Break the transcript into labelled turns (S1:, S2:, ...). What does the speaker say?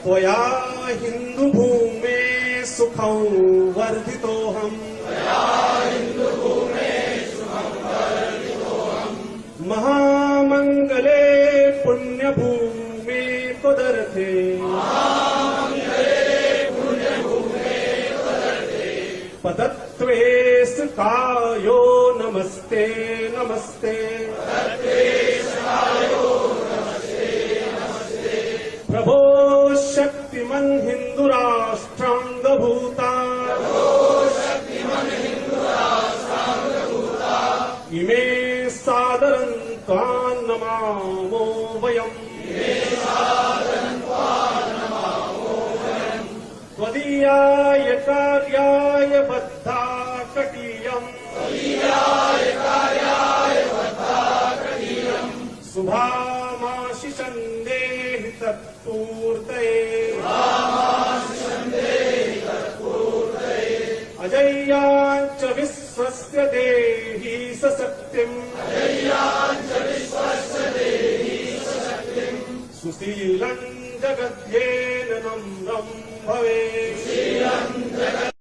S1: त्वया हिंदू भूमे सुखं वर्धितोऽहम् महामंगले पुण्यभूमे त्वदर्थे पदत्वे कायो नमस्ते नमस्ते प्रभो शक्तिमन् हिंदुराष्ट्रांगभूता इमे सादरं त्वां नमामो वयम् त्वदीयाय कार्याय बद्धा कटीयम् शुभामाशिषं देहि तत्पूर्तये अजय्याञ्च विश्वस्य देहि सशक्तिम् सुशीलं जगद्येन नम्रं भवेत्।